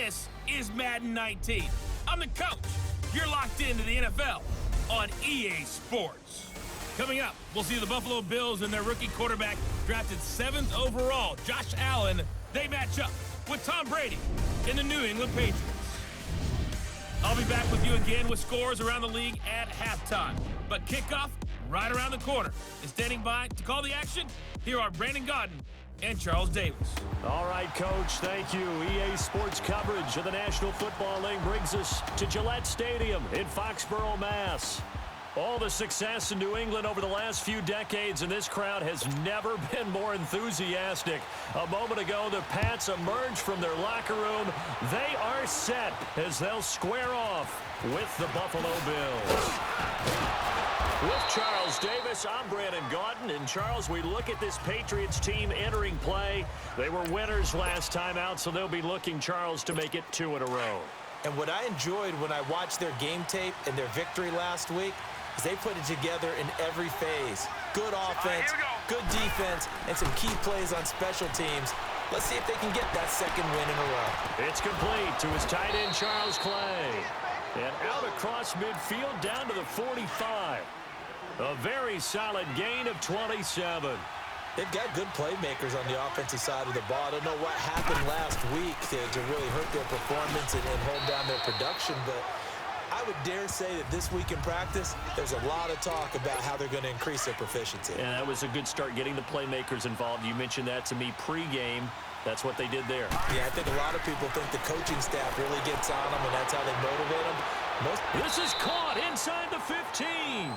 This is Madden 19. I'm the coach. You're locked into the NFL on EA Sports. Coming up, we'll see the Buffalo Bills and their rookie quarterback drafted 7th overall, Josh Allen. They match up with Tom Brady and the New England Patriots. I'll be back with you again with scores around the league at halftime. But kickoff right around the corner. And standing by to call the action, here are Brandon Gaudin and Charles Davis. All right, Coach, thank you. EA Sports coverage of the National Football League brings us to Gillette Stadium in Foxborough, Mass. All the success in New England over the last few decades, and this crowd has never been more enthusiastic. A moment ago, the Pats emerged from their locker room. They are set as they'll square off with the Buffalo Bills. With Charles Davis, I'm Brandon Gaudin. And Charles, we look at this Patriots team entering play. They were winners last time out, so they'll be looking, Charles, to make it 2 in a row. And what I enjoyed when I watched their game tape and their victory last week is they put it together in every phase. Good offense, good defense, and some key plays on special teams. Let's see if they can get that second win in a row. It's complete to his tight end, Charles Clay. And out across midfield down to the 45. A very solid gain of 27. They've got good playmakers on the offensive side of the ball. I don't know what happened last week to really hurt their performance and hold down their production, but I would dare say that this week in practice, there's a lot of talk about how they're going to increase their proficiency. And that was a good start getting the playmakers involved. You mentioned that to me pregame. That's what they did there. Yeah, I think a lot of people think the coaching staff really gets on them, and that's how they motivate them. This is caught inside the 15.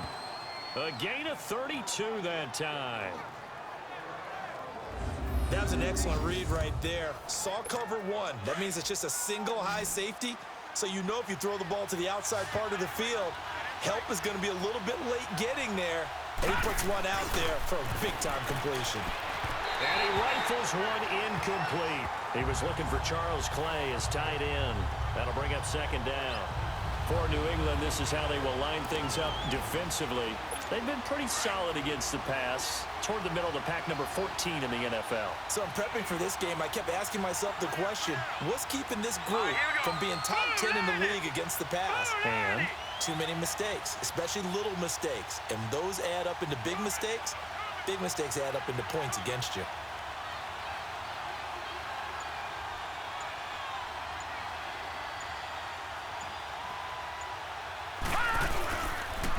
A gain of 32 that time. That was an excellent read right there. Saw cover one. That means it's just a single high safety. So you know if you throw the ball to the outside part of the field, help is going to be a little bit late getting there. And he puts one out there for a big-time completion. And he rifles one incomplete. He was looking for Charles Clay as tight end. That'll bring up second down. For New England, this is how they will line things up defensively. They've been pretty solid against the pass. Toward the middle of the pack, number 14 in the NFL. So I'm prepping for this game. I kept asking myself the question, what's keeping this group from being top 10 in the league against the pass? And? Too many mistakes, especially little mistakes. And those add up into big mistakes. Big mistakes add up into points against you.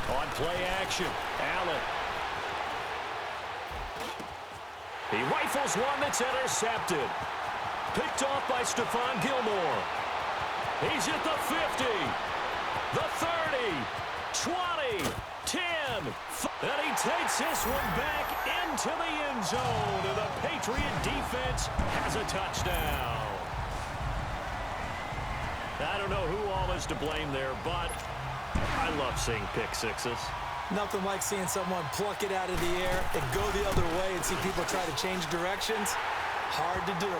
On play action, Allen. He rifles one that's intercepted. Picked off by Stephon Gilmore. He's at the 50, the 30, 20, 10. And he takes this one back into the end zone. And the Patriot defense has a touchdown. I don't know who all is to blame there, but I love seeing pick sixes. Nothing like seeing someone pluck it out of the air and go the other way and see people try to change directions. Hard to do.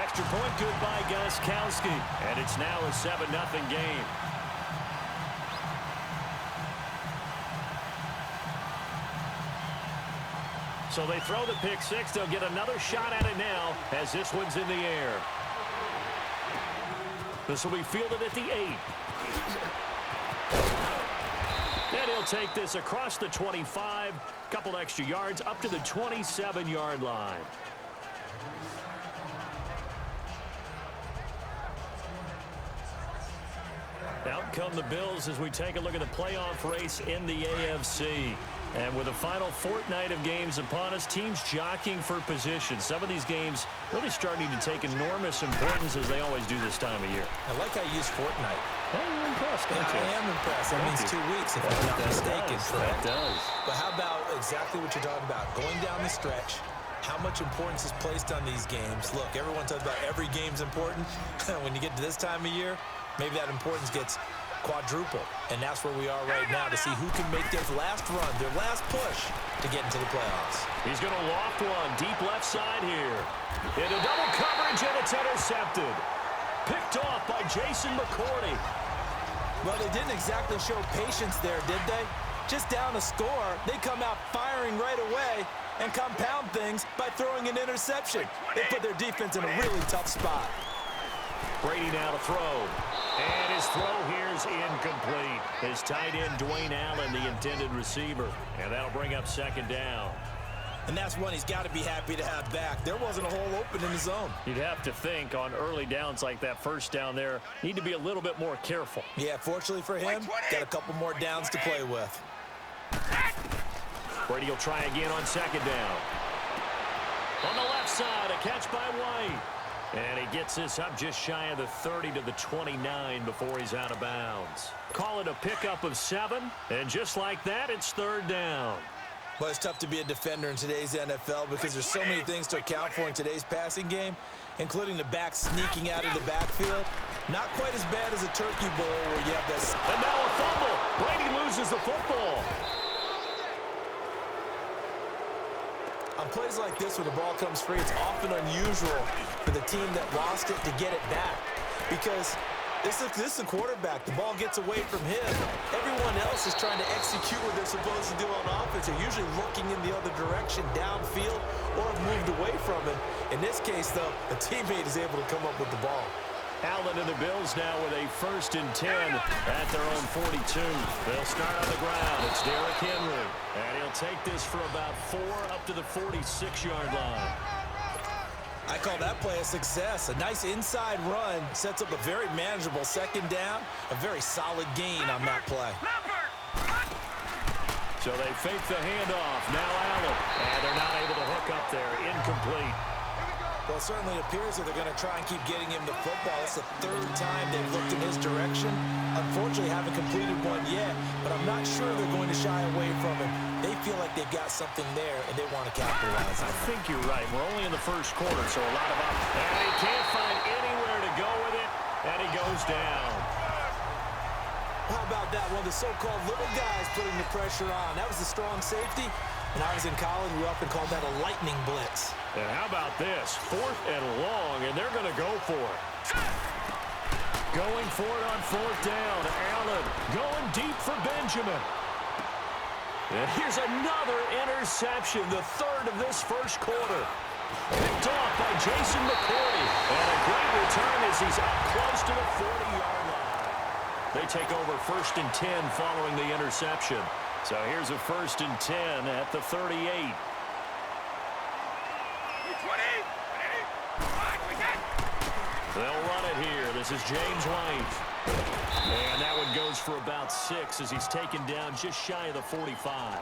Extra point good by Gostkowski. And it's now a 7-0 game. So they throw the pick six. They'll get another shot at it now as this one's in the air. This will be fielded at the 8. And he'll take this across the 25, couple extra yards, up to the 27-yard line. Out come the Bills as we take a look at the playoff race in the AFC. And with the final fortnight of games upon us, teams jockeying for position. Some of these games really starting to take enormous importance as they always do this time of year. I like how you use fortnight. Hey, you're impressed, aren't you? I am impressed. That means 2 weeks if I'm not mistaken. That does. But how about exactly what you're talking about? Going down the stretch, how much importance is placed on these games? Look, everyone talks about every game's important. When you get to this time of year, maybe that importance gets quadruple. And that's where we are right now to see who can make their last run, their last push to get into the playoffs. He's going to loft one deep left side here. Into double coverage, and it's intercepted. Picked off by Jason McCourty. Well, they didn't exactly show patience there, did they? Just down a score, they come out firing right away and compound things by throwing an interception. They put their defense in a really tough spot. Brady now to throw. And his throw here is incomplete. His tight end, Dwayne Allen, the intended receiver. And that'll bring up second down. And that's one he's got to be happy to have back. There wasn't a hole open in the zone. You'd have to think on early downs like that first down there, need to be a little bit more careful. Yeah, fortunately for him, got a couple more downs to play with. Brady will try again on second down. On the left side, a catch by White. And he gets this up just shy of the 30 to the 29 before he's out of bounds. Call it a pickup of 7, and just like that, it's third down. But it's tough to be a defender in today's NFL because there's so many things to account for in today's passing game, including the back sneaking out of the backfield. Not quite as bad as a turkey bowl where you have this. And now a fumble. Brady loses the football. On plays like this, when the ball comes free, it's often unusual for the team that lost it to get it back. Because this is a quarterback. The ball gets away from him. Everyone else is trying to execute what they're supposed to do on offense. They're usually looking in the other direction, downfield, or have moved away from him. In this case, though, a teammate is able to come up with the ball. Allen and the Bills now with a 1st and 10 at their own 42. They'll start on the ground. It's Derrick Henry. And he'll take this for about 4 up to the 46-yard line. I call that play a success. A nice inside run sets up a very manageable second down. A very solid gain on that play. So they fake the handoff. Now Allen. And they're not able to hook up there. Incomplete. Well, it certainly appears that they're going to try and keep getting him the football. It's the 3rd time they've looked in his direction. Unfortunately, haven't completed one yet, but I'm not sure they're going to shy away from him. They feel like they've got something there, and they want to capitalize on it. I think you're right. We're only in the first quarter, so a lot of and he can't find anywhere to go with it, and he goes down. How about that? One of the so-called little guys putting the pressure on. That was the strong safety. When I was in college, we often called that a lightning blitz. And how about this? 4th and long, and they're going to go for it. Going for it on 4th down. Allen going deep for Benjamin. And here's another interception, the 3rd of this first quarter. Picked off by Jason McCourty. And a great return as he's up close to the 40-yard line. They take over 1st and 10 following the interception. So here's a 1st and 10 at the 38. They'll run it here. This is James White. And that one goes for about 6 as he's taken down just shy of the 45.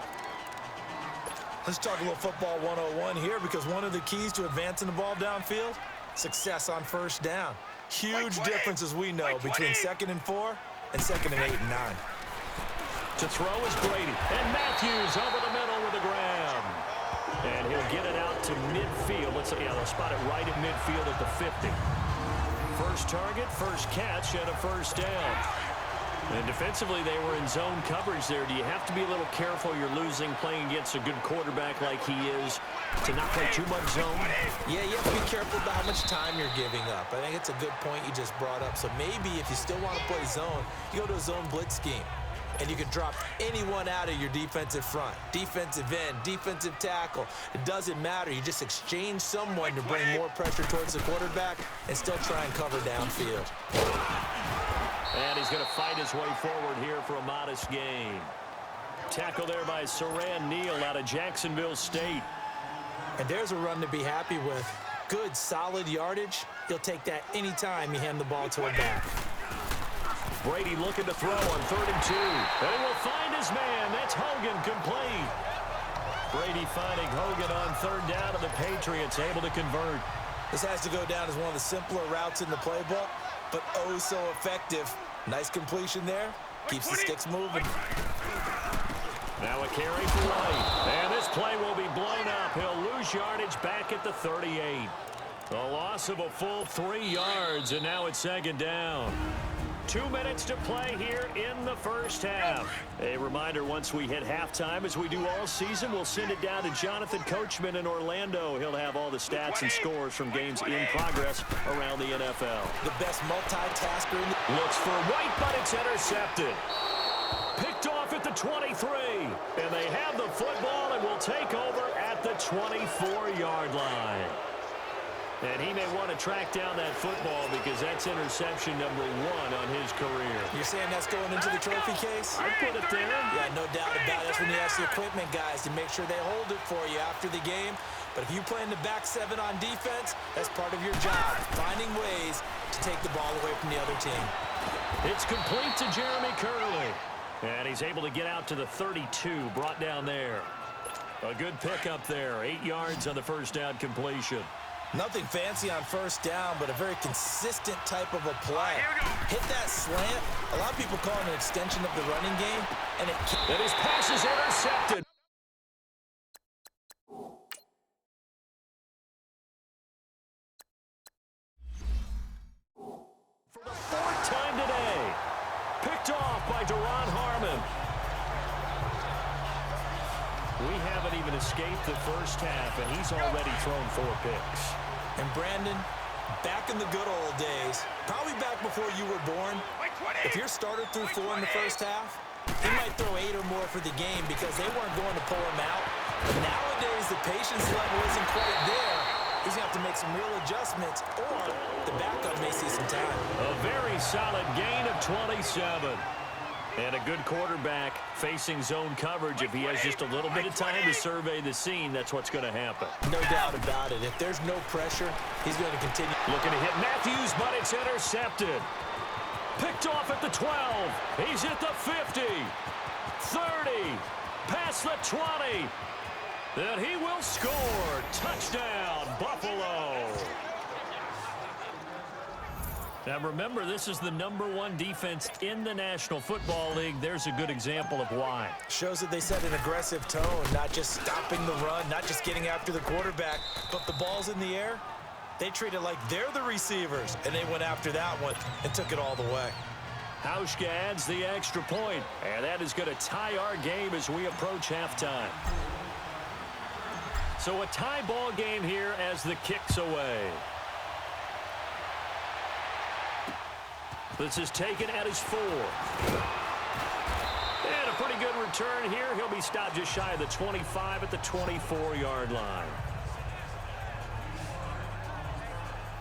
Let's talk a little football 101 here, because one of the keys to advancing the ball downfield, success on 1st down. Huge difference, as we know, between 2nd and 4 and 2nd and 8 and 9. To throw is Brady. And Matthews over the middle with the grab. And he'll get it out to midfield. They'll spot it right at midfield at the 50. First target, first catch, and a 1st down. And defensively, they were in zone coverage there. Do you have to be a little careful? You're losing playing against a good quarterback like he is to not play too much zone? Yeah, you have to be careful about how much time you're giving up. I think it's a good point you just brought up. So maybe if you still want to play zone, you go to a zone blitz scheme. And you can drop anyone out of your defensive front. Defensive end, defensive tackle. It doesn't matter. You just exchange someone to bring more pressure towards the quarterback and still try and cover downfield. And he's going to fight his way forward here for a modest gain. Tackle there by Saran Neal out of Jacksonville State. And there's a run to be happy with. Good, solid yardage. He'll take that anytime you hand the ball to a back. Brady looking to throw on 3rd and 2. And he will find his man. That's Hogan, complete. Brady finding Hogan on 3rd down, and the Patriots able to convert. This has to go down as one of the simpler routes in the playbook, but oh so effective. Nice completion there. Keeps the sticks moving. Now a carry for White. And this play will be blown up. He'll lose yardage back at the 38. A loss of a full 3 yards, and now it's 2nd down. 2 minutes to play here in the first half. A reminder, once we hit halftime, as we do all season, we'll send it down to Jonathan Coachman in Orlando. He'll have all the stats and scores from games in progress around the NFL. The best multitasker in the... Looks for White, but it's intercepted. Picked off at the 23. And they have the football and will take over at the 24-yard line. And he may want to track down that football because that's interception number 1 on his career. You're saying that's going into the trophy case? I'd put it there. Yeah, no doubt about it. That's when you ask the equipment guys to make sure they hold it for you after the game. But if you play in the back 7 on defense, that's part of your job, finding ways to take the ball away from the other team. It's complete to Jeremy Curley. And he's able to get out to the 32, brought down there. A good pickup there, 8 yards on the first down completion. Nothing fancy on first down, but a very consistent type of a play. Hit that slant. A lot of people call it an extension of the running game, and his pass is intercepted. For the 4th time today, picked off by Duron Harmon. We haven't even escaped the first half, and he's already thrown 4 picks. And Brandon, back in the good old days, probably back before you were born, if your starter threw 4 in the first half, he might throw 8 or more for the game because they weren't going to pull him out. But nowadays, the patience level isn't quite there. He's going to have to make some real adjustments, or the backup may see some time. A very solid gain of 27. And a good quarterback facing zone coverage. If he has just a little bit of time to survey the scene, that's what's going to happen. No doubt about it. If there's no pressure, he's going to continue. Looking to hit Matthews, but it's intercepted. Picked off at the 12. He's at the 50. 30. Past the 20. And he will score. Touchdown, Buffalo. Now remember, this is the #1 defense in the National Football League. There's a good example of why. Shows that they set an aggressive tone, not just stopping the run, not just getting after the quarterback, but the ball's in the air. They treat it like they're the receivers, and they went after that one and took it all the way. Hauschka adds the extra point, and that is going to tie our game as we approach halftime. So a tie ball game here as the kick's away. This is taken at his 4. And a pretty good return here. He'll be stopped just shy of the 25 at the 24-yard line.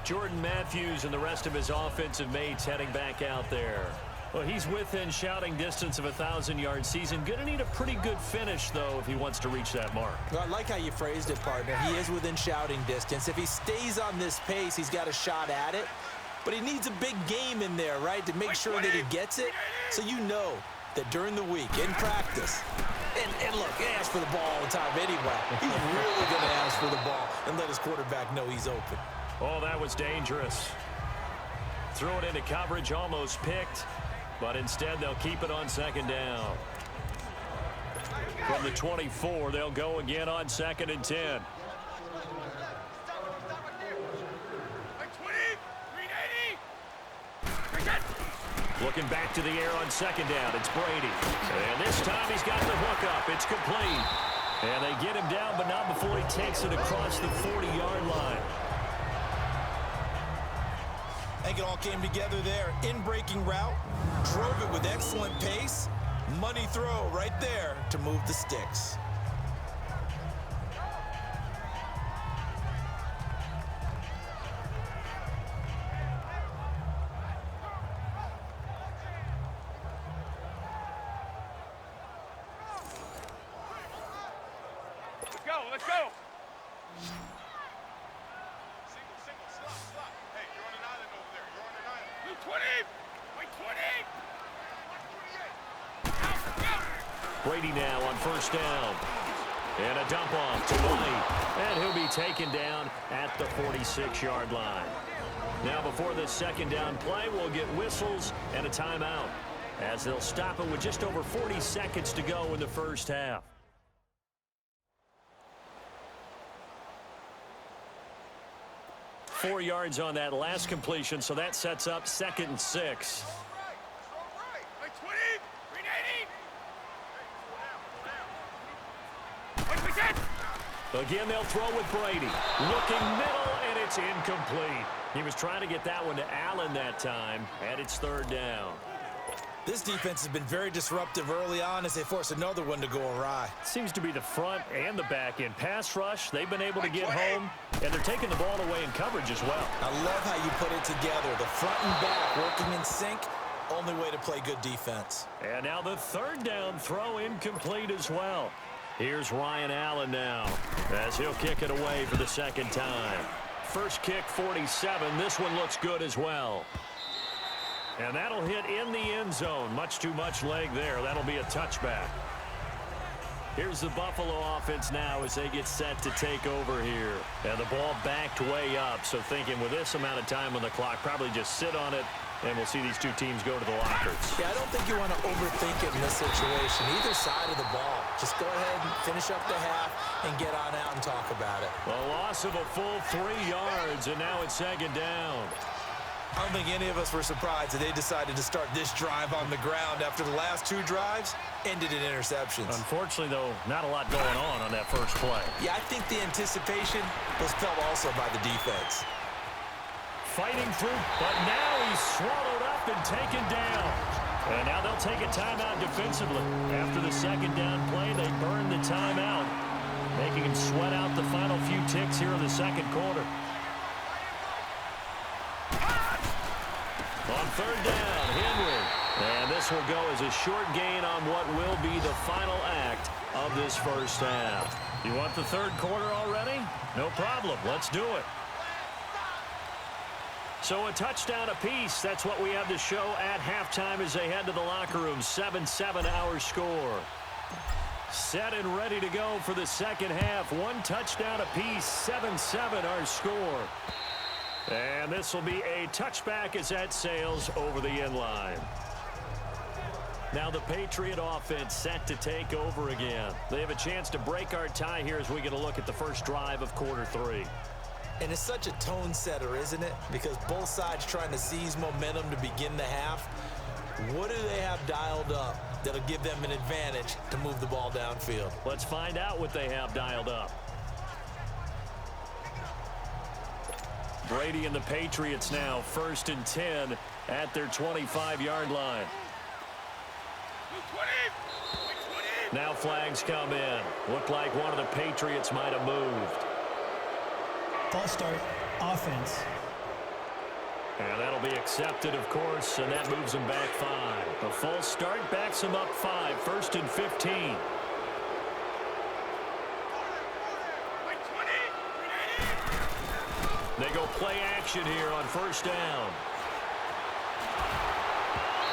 Jordan Matthews and the rest of his offensive mates heading back out there. Well, he's within shouting distance of a 1,000-yard season. Going to need a pretty good finish, though, if he wants to reach that mark. Well, I like how you phrased it, partner. He is within shouting distance. If he stays on this pace, he's got a shot at it. But he needs a big game in there, right, to make sure that he gets it. So you know that during the week, in practice, and look, he asks for the ball all the time anyway. He's really going to ask for the ball and let his quarterback know he's open. Oh, that was dangerous. Threw it into coverage, almost picked. But instead, they'll keep it on 2nd down. From the 24, they'll go again on 2nd and 10. Looking back to the air on 2nd down. It's Brady. And this time he's got the hook up. It's complete. And they get him down, but not before he takes it across the 40-yard line. I think it all came together there. In-breaking route. Drove it with excellent pace. Money throw right there to move the sticks. Let's go. Single, slot. Hey, you're on an island over there. You're on an island. Blue 20. White 20. Brady now on 1st down. And a dump off to White. And he'll be taken down at the 46-yard line. Now before this 2nd down play, we'll get whistles and a timeout, as they'll stop it with just over 40 seconds to go in the first half. Four yards on that last completion, so that sets up 2nd and 6. Again, they'll throw with Brady. Looking middle, and it's incomplete. He was trying to get that one to Allen that time, and it's 3rd down. This defense has been very disruptive early on as they force another one to go awry. Seems to be the front and the back end. Pass rush, they've been able to get home, and they're taking the ball away in coverage as well. I love how you put it together. The front and back working in sync, only way to play good defense. And now the third down throw incomplete as well. Here's Ryan Allen now as he'll kick it away for the second time. First kick, 47. This one looks good as well. And that'll hit in the end zone. Much too much leg there. That'll be a touchback. Here's the Buffalo offense now as they get set to take over here. And the ball backed way up. So thinking with this amount of time on the clock, probably just sit on it, and we'll see these two teams go to the lockers. Yeah, I don't think you want to overthink it in this situation. Either side of the ball. Just go ahead and finish up the half and get on out and talk about it. A loss of a full 3 yards, and now it's second down. I don't think any of us were surprised that they decided to start this drive on the ground after the last 2 drives ended in interceptions. Unfortunately, though, not a lot going on that first play. Yeah, I think the anticipation was felt also by the defense. Fighting through, but now he's swallowed up and taken down. And now they'll take a timeout defensively. After the second down play, they burn the timeout, making him sweat out the final few ticks here in the second quarter. On third down, Henry. And this will go as a short gain on what will be the final act of this first half. You want the third quarter already? No problem. Let's do it. So a touchdown apiece. That's what we have to show at halftime as they head to the locker room. 7-7 our score. Set and ready to go for the second half. 1 touchdown apiece. 7-7 our score. And this will be a touchback as that sails over the end line. Now the Patriot offense set to take over again. They have a chance to break our tie here as we get a look at the first drive of quarter 3. And it's such a tone setter, isn't it? Because both sides trying to seize momentum to begin the half. What do they have dialed up that'll give them an advantage to move the ball downfield? Let's find out what they have dialed up. Brady and the Patriots now 1st and 10 at their 25-yard line. Now flags come in. Looked like one of the Patriots might have moved. False start, offense. And that'll be accepted, of course, and that moves them back 5. A false start backs them up 5. 1st and 15. They go play action here on first down.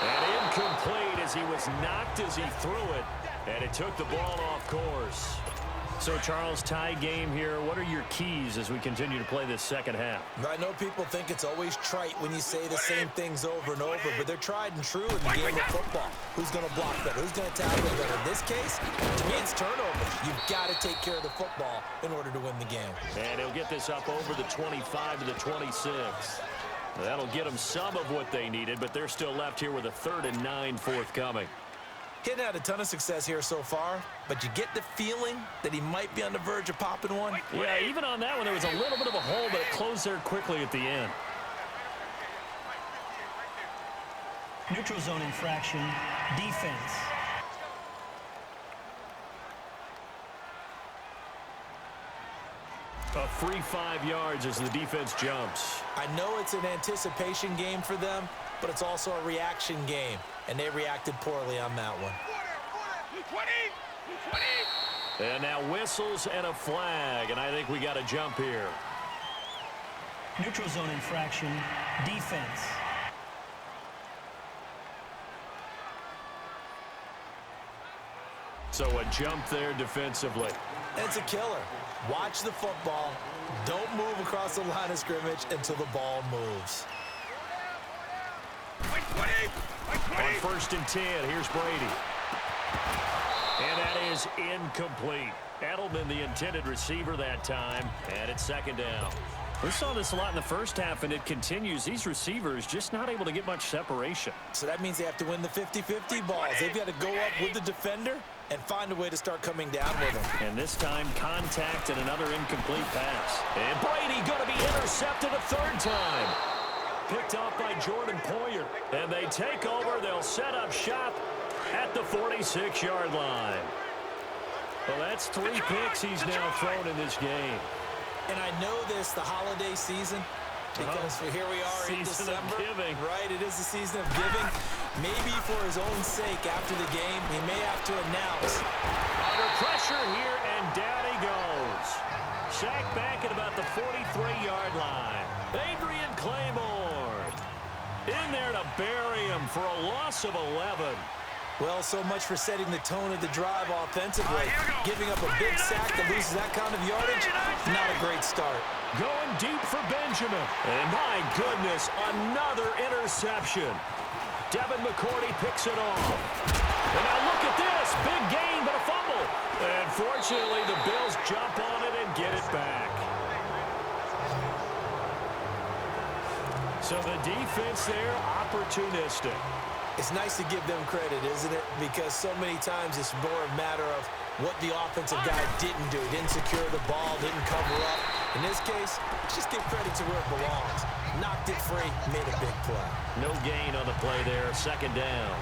And incomplete as he was knocked as he threw it, and it took the ball off course. So, Charles, tie game here. What are your keys as we continue to play this second half? I know people think it's always trite when you say the same things over and over, but they're tried and true in the game of football. Who's going to block better? Who's going to tackle better? In this case, to me, it's turnovers. You've got to take care of the football in order to win the game. And he'll get this up over the 25 to the 26. That'll get them some of what they needed, but they're still left here with a 3rd and 9 forthcoming. He hadn't had a ton of success here so far, but you get the feeling that he might be on the verge of popping one. Yeah, even on that one, there was a little bit of a hole, but it closed there quickly at the end. Neutral zone infraction, defense. A free 5 yards as the defense jumps. I know it's an anticipation game for them, but it's also a reaction game, and they reacted poorly on that one. And now whistles and a flag, and I think we got a jump here. Neutral zone infraction, defense. So a jump there defensively. And it's a killer. Watch the football. Don't move across the line of scrimmage until the ball moves. On 1st and 10, here's Brady. And that is incomplete. Edelman, the intended receiver that time, and it's 2nd down. We saw this a lot in the first half, and it continues. These receivers just not able to get much separation. So that means they have to win the 50-50 balls. They've got to go up with the defender and find a way to start coming down with him. And this time, contact and another incomplete pass. And Brady going to be intercepted a 3rd time. picked off by Jordan Poyer. And they take over. They'll set up shop at the 46-yard line. Well, that's 3 picks he's now thrown in this game. And I know this, the holiday season, because here we are in December. Giving. Right, it is the season of giving. Maybe for his own sake after the game, he may have to announce. Under pressure here, and down he goes. Sacked back at about the 43-yard line. Adrian Claymore in there to bury him for a loss of 11. Well, so much for setting the tone of the drive offensively. Giving up a big sack that loses that kind of yardage, not a great start. Going deep for Benjamin. And my goodness, another interception. Devin McCourty picks it off. And now look at this. Big gain, but a fumble. And fortunately, the Bills jump on it and get it back. So the defense there, opportunistic. It's nice to give them credit, isn't it? Because so many times it's more a matter of what the offensive guy didn't do. He didn't secure the ball, didn't cover up. In this case, just give credit to where it belongs. Knocked it free, made a big play. No gain on the play there, second down.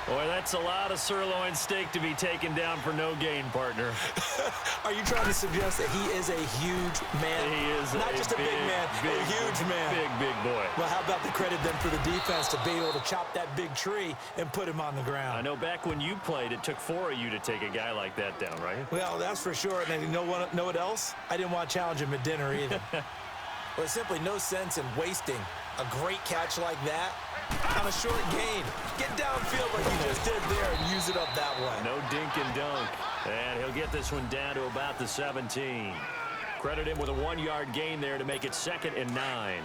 Boy, that's a lot of sirloin steak to be taken down for no gain, partner. Are you trying to suggest that he is a huge man? He is not just a big man, a huge man. Big boy. Well, how about the credit then for the defense to be able to chop that big tree and put him on the ground? I know back when you played, it took 4 of you to take a guy like that down, right? Well, that's for sure. And you know what else? I didn't want to challenge him at dinner either. Well, there's simply no sense in wasting a great catch like that on a short gain. Get downfield like you just did there and use it up that way. No dink and dunk. And he'll get this one down to about the 17. Credit him with a 1-yard gain there to make it 2nd and 9.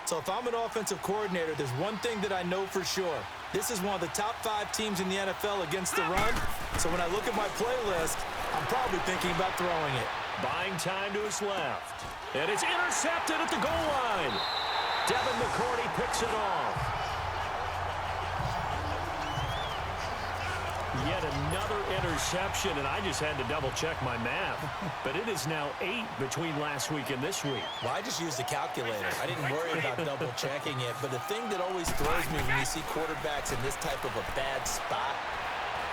So if I'm an offensive coordinator, there's one thing that I know for sure. This is one of the top 5 teams in the NFL against the run. So when I look at my playlist, I'm probably thinking about throwing it. Buying time to his left. And it's intercepted at the goal line. Devin McCourty picks it off. Yet another interception, and I just had to double-check my math. But it is now 8 between last week and this week. Well, I just used a calculator. I didn't worry about double-checking it. But the thing that always throws me when you see quarterbacks in this type of a bad spot,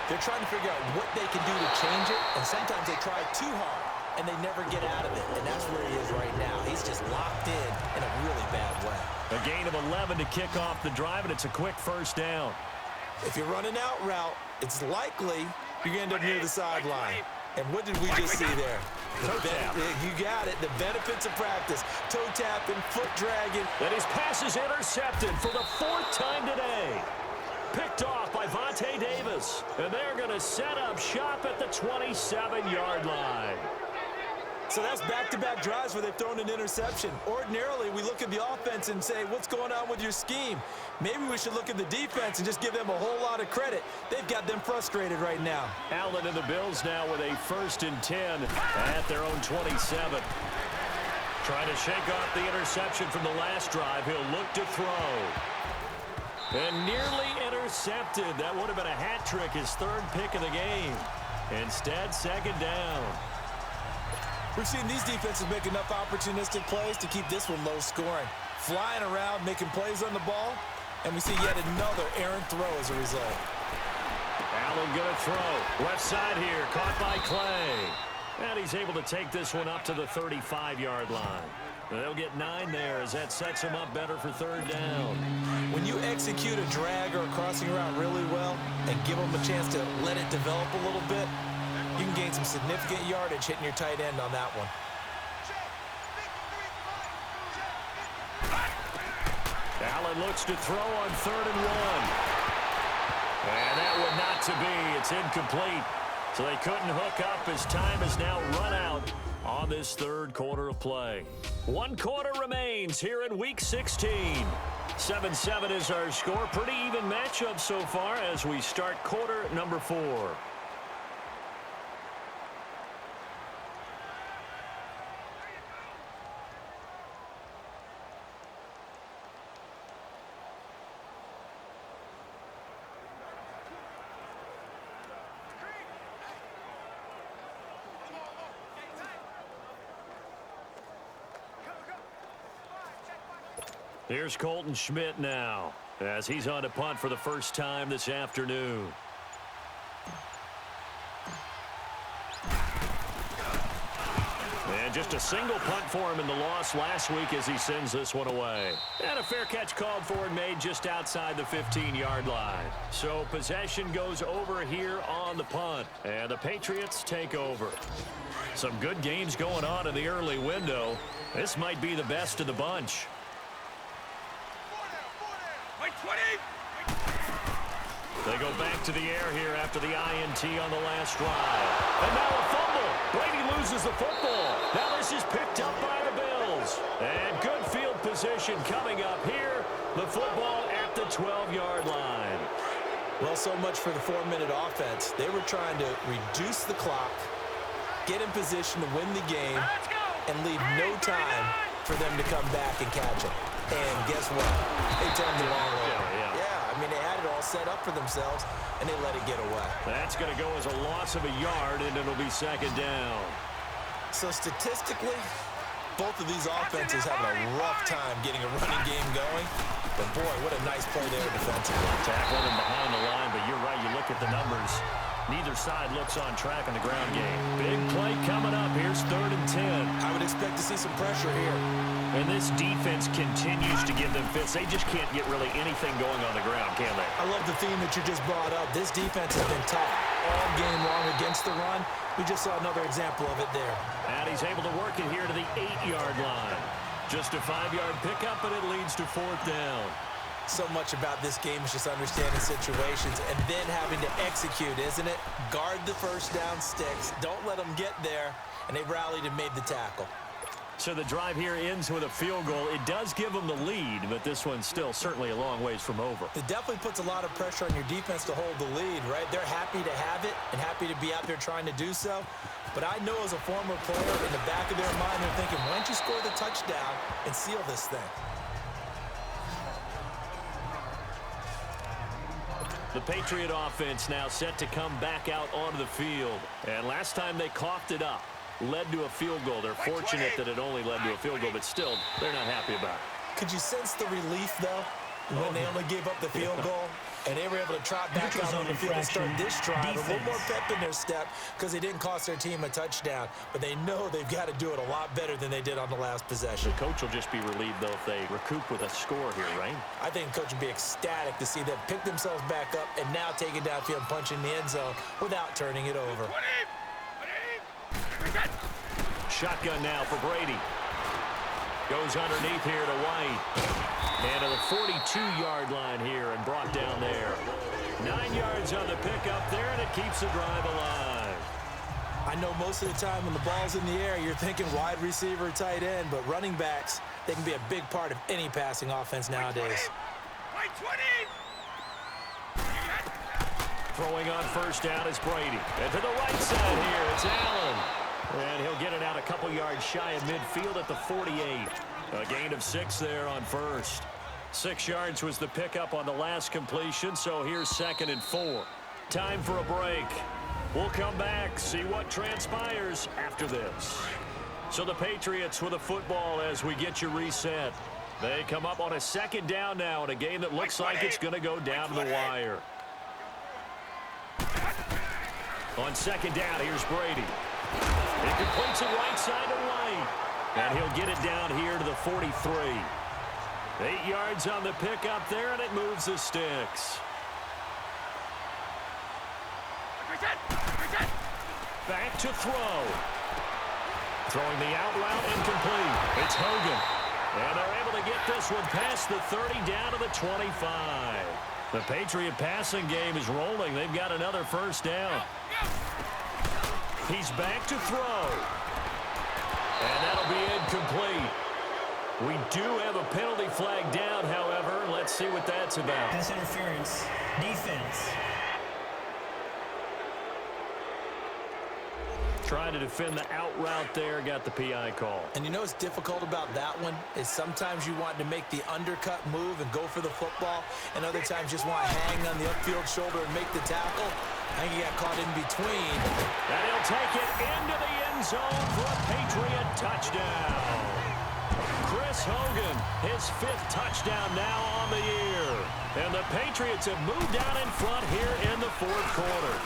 they're trying to figure out what they can do to change it, and sometimes they try too hard, and they never get out of it. And that's where he is right now. He's just locked in a really bad way. A gain of 11 to kick off the drive, and it's a quick first down. If you're running out route, it's likely you're going to end up near the sideline. And what did we just see there? Toe tap. You got it. The benefits of practice. Toe tapping, foot dragging. And his pass is intercepted for the 4th time today. Picked off by Vontae Davis. And they're going to set up shop at the 27-yard line. So that's back-to-back drives where they've thrown an interception. Ordinarily, we look at the offense and say, what's going on with your scheme? Maybe we should look at the defense and just give them a whole lot of credit. They've got them frustrated right now. Allen and the Bills now with a 1st and 10 at their own 27. Trying to shake off the interception from the last drive. He'll look to throw. And nearly intercepted. That would have been a hat trick, his 3rd pick of the game. Instead, 2nd down. We've seen these defenses make enough opportunistic plays to keep this one low scoring. Flying around, making plays on the ball, and we see yet another errant throw as a result. Allen gonna throw. Left side here, caught by Clay. And he's able to take this one up to the 35-yard line. They'll get 9 there as that sets him up better for 3rd down. When you execute a drag or a crossing route really well and give them a chance to let it develop a little bit, you can gain some significant yardage hitting your tight end on that one. Allen looks to throw on 3rd and 1. And that would not to be. It's incomplete. So they couldn't hook up as time is now run out on this 3rd quarter of play. 1 quarter remains here in Week 16. 7-7 is our score. Pretty even matchup so far as we start quarter number 4. Here's Colton Schmidt now, as he's on to punt for the first time this afternoon. And just a single punt for him in the loss last week as he sends this one away. And a fair catch called for and made just outside the 15-yard line. So possession goes over here on the punt, and the Patriots take over. Some good games going on in the early window. This might be the best of the bunch. They go back to the air here after the INT on the last drive. And now a fumble. Brady loses the football. Now this is picked up by the Bills. And good field position coming up here. The football at the 12-yard line. Well, so much for the 4-minute offense. They were trying to reduce the clock, get in position to win the game, and leave no time for them to come back and catch it. And guess what? They turned the ball over. Yeah, I mean, they had it all set up for themselves, and they let it get away. That's going to go as a loss of a yard, and it'll be second down. So statistically, both of these offenses having a rough time getting a running game going. But, boy, what a nice play there defensively. Tackling him behind the line, but you're right. You look at the numbers. Neither side looks on track in the ground game. Big play coming up. Here's 3rd and 10. I would expect to see some pressure here. And this defense continues to give them fits. They just can't get really anything going on the ground, can they? I love the theme that you just brought up. This defense has been tough all game long against the run. We just saw another example of it there. And he's able to work it here to the 8-yard line. Just a 5-yard pickup, and it leads to 4th down. So much about this game is just understanding situations and then having to execute, isn't it? Guard the first down sticks. Don't let them get there. And they rallied and made the tackle. So the drive here ends with a field goal. It does give them the lead, but this one's still certainly a long ways from over. It definitely puts a lot of pressure on your defense to hold the lead, right? They're happy to have it and happy to be out there trying to do so. But I know as a former player, in the back of their mind, they're thinking, why don't you score the touchdown and seal this thing? The Patriot offense now set to come back out onto the field. And last time they coughed it up, led to a field goal. They're fortunate that it only led to a field goal, but still, they're not happy about it. Could you sense the relief, though, when they only gave up the field goal? And they were able to trot back out on the field and start this drive. A little more pep in their step because they didn't cost their team a touchdown. But they know they've got to do it a lot better than they did on the last possession. The coach will just be relieved, though, if they recoup with a score here, right? I think the coach would be ecstatic to see them pick themselves back up and now take it downfield and punch in the end zone without turning it over. Shotgun now for Brady. Goes underneath here to White. And to the 42-yard line here and brought down there. 9 yards on the pickup there, and it keeps the drive alive. I know most of the time when the ball's in the air, you're thinking wide receiver, tight end, but running backs, they can be a big part of any passing offense nowadays. Throwing on first down is Brady. And to the right side here, it's Allen. And he'll get it out a couple yards shy of midfield at the 48. A gain of 6 there on first. 6 yards was the pickup on the last completion, so here's 2nd and 4. Time for a break. We'll come back, see what transpires after this. So the Patriots with a football as we get you reset. They come up on a 2nd down now in a game that looks like it's going to go down to the wire. On 2nd down, here's Brady. He completes it right side to White. And he'll get it down here to the 43. 8 yards on the pickup there, and it moves the sticks. Back to throw. Throwing the out route incomplete. It's Hogan. And they're able to get this one past the 30 down to the 25. The Patriot passing game is rolling. They've got another first down. He's back to throw. And that'll be incomplete. We do have a penalty flag down, however. Let's see what that's about. Pass interference. Defense. Trying to defend the out route there, got the PI call. And you know what's difficult about that one is sometimes you want to make the undercut move and go for the football, and other times just want to hang on the upfield shoulder and make the tackle. I think he got caught in between. And he'll take it into the end zone for a Patriot touchdown. Chris Chris Hogan, his 5th touchdown now on the year. And the Patriots have moved out in front here in the 4th quarter.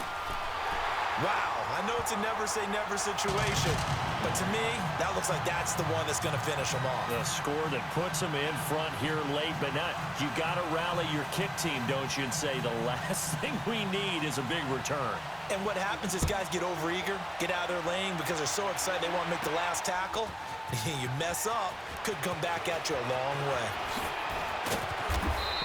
Wow, I know it's a never-say-never situation, but to me, that looks like that's the one that's going to finish them off. The score that puts them in front here late, but not. You got to rally your kick team, don't you, and say the last thing we need is a big return. And what happens is guys get overeager, get out of their lane because they're so excited they want to make the last tackle. You mess up, could come back at you a long way.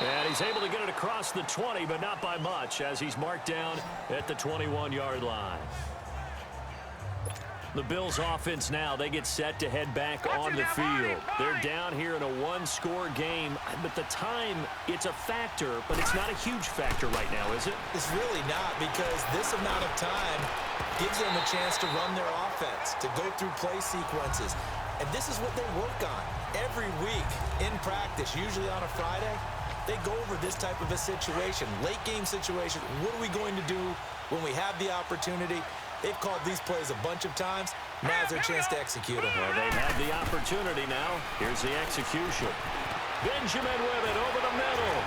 And he's able to get it across the 20, but not by much, as he's marked down at the 21-yard line. The Bills offense now, they get set to head back on the field. They're down here in a 1-score game, but the time, it's a factor, but it's not a huge factor right now, is it? It's really not, because this amount of time gives them a chance to run their offense, to go through play sequences. And this is what they work on every week in practice, usually on a Friday. They go over this type of a situation, late game situation. What are we going to do when we have the opportunity? They've called these plays a bunch of times. Now's their chance to execute them. Well, they've had the opportunity now. Here's the execution. Benjamin with it over the middle.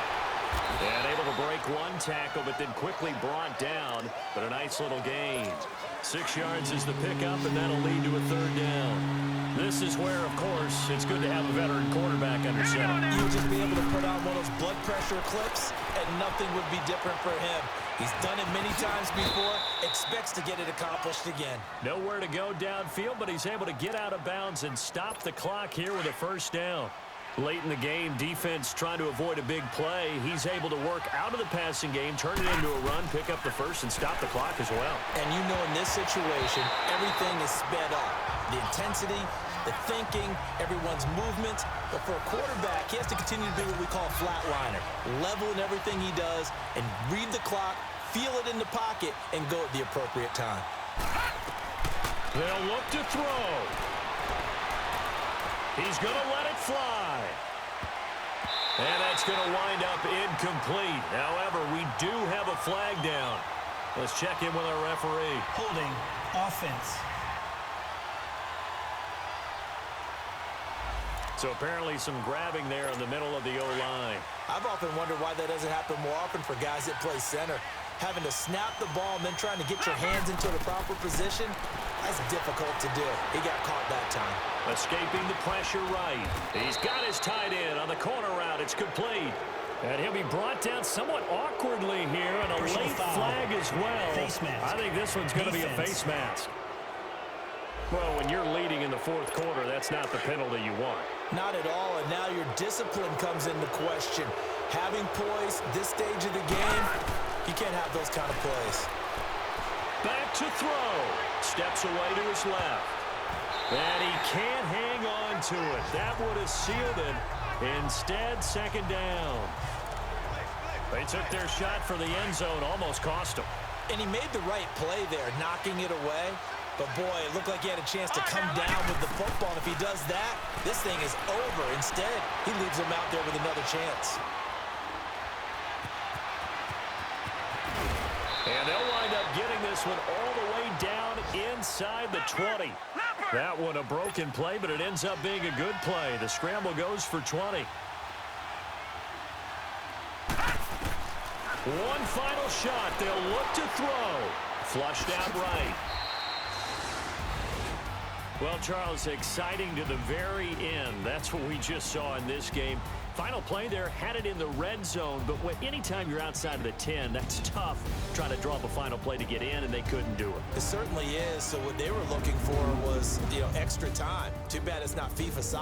And able to break one tackle, but then quickly brought down. But a nice little gain. 6 yards is the pickup, and that'll lead to a 3rd down. This is where, of course, it's good to have a veteran quarterback under center. You'll just be able to put on one of those blood pressure clips, and nothing would be different for him. He's done it many times before, expects to get it accomplished again. Nowhere to go downfield, but he's able to get out of bounds and stop the clock here with a 1st down. Late in the game, defense trying to avoid a big play. He's able to work out of the passing game, turn it into a run, pick up the 1st, and stop the clock as well. And you know in this situation, everything is sped up. The intensity, the thinking, everyone's movement. But for a quarterback, he has to continue to be what we call a flatliner. Level in everything he does and read the clock, feel it in the pocket, and go at the appropriate time. They'll look to throw. He's going to let it fly. And that's going to wind up incomplete. However, we do have a flag down. Let's check in with our referee. Holding. Offense. So apparently some grabbing there in the middle of the O-line. I've often wondered why that doesn't happen more often for guys that play center. Having to snap the ball and then trying to get your hands into the proper position, that's difficult to do. He got caught that time. Escaping the pressure right. He's got his tight end on the corner route. It's complete. And he'll be brought down somewhat awkwardly here, and a late flag as well. Face mask. I think this one's going to be a face mask. Well, when you're leading in the 4th quarter, that's not the penalty you want. Not at all, and now your discipline comes into question. Having poise this stage of the game, you can't have those kind of plays. Back to throw. Steps away to his left. And he can't hang on to it. That would have sealed it. Instead, 2nd down. They took their shot for the end zone, almost cost him. And he made the right play there, knocking it away. But, boy, it looked like he had a chance to come down with the football. And if he does that, this thing is over. Instead, he leaves him out there with another chance. And they'll wind up getting this one all the way down inside the 20. That one a broken play, but it ends up being a good play. The scramble goes for 20. One final shot. They'll look to throw. Flushed out right. Well, Charles, exciting to the very end. That's what we just saw in this game. Final play there, had it in the red zone, but anytime you're outside of the 10, that's tough trying to draw up a final play to get in, and they couldn't do it. It certainly is. So what they were looking for was, extra time. Too bad it's not FIFA soccer.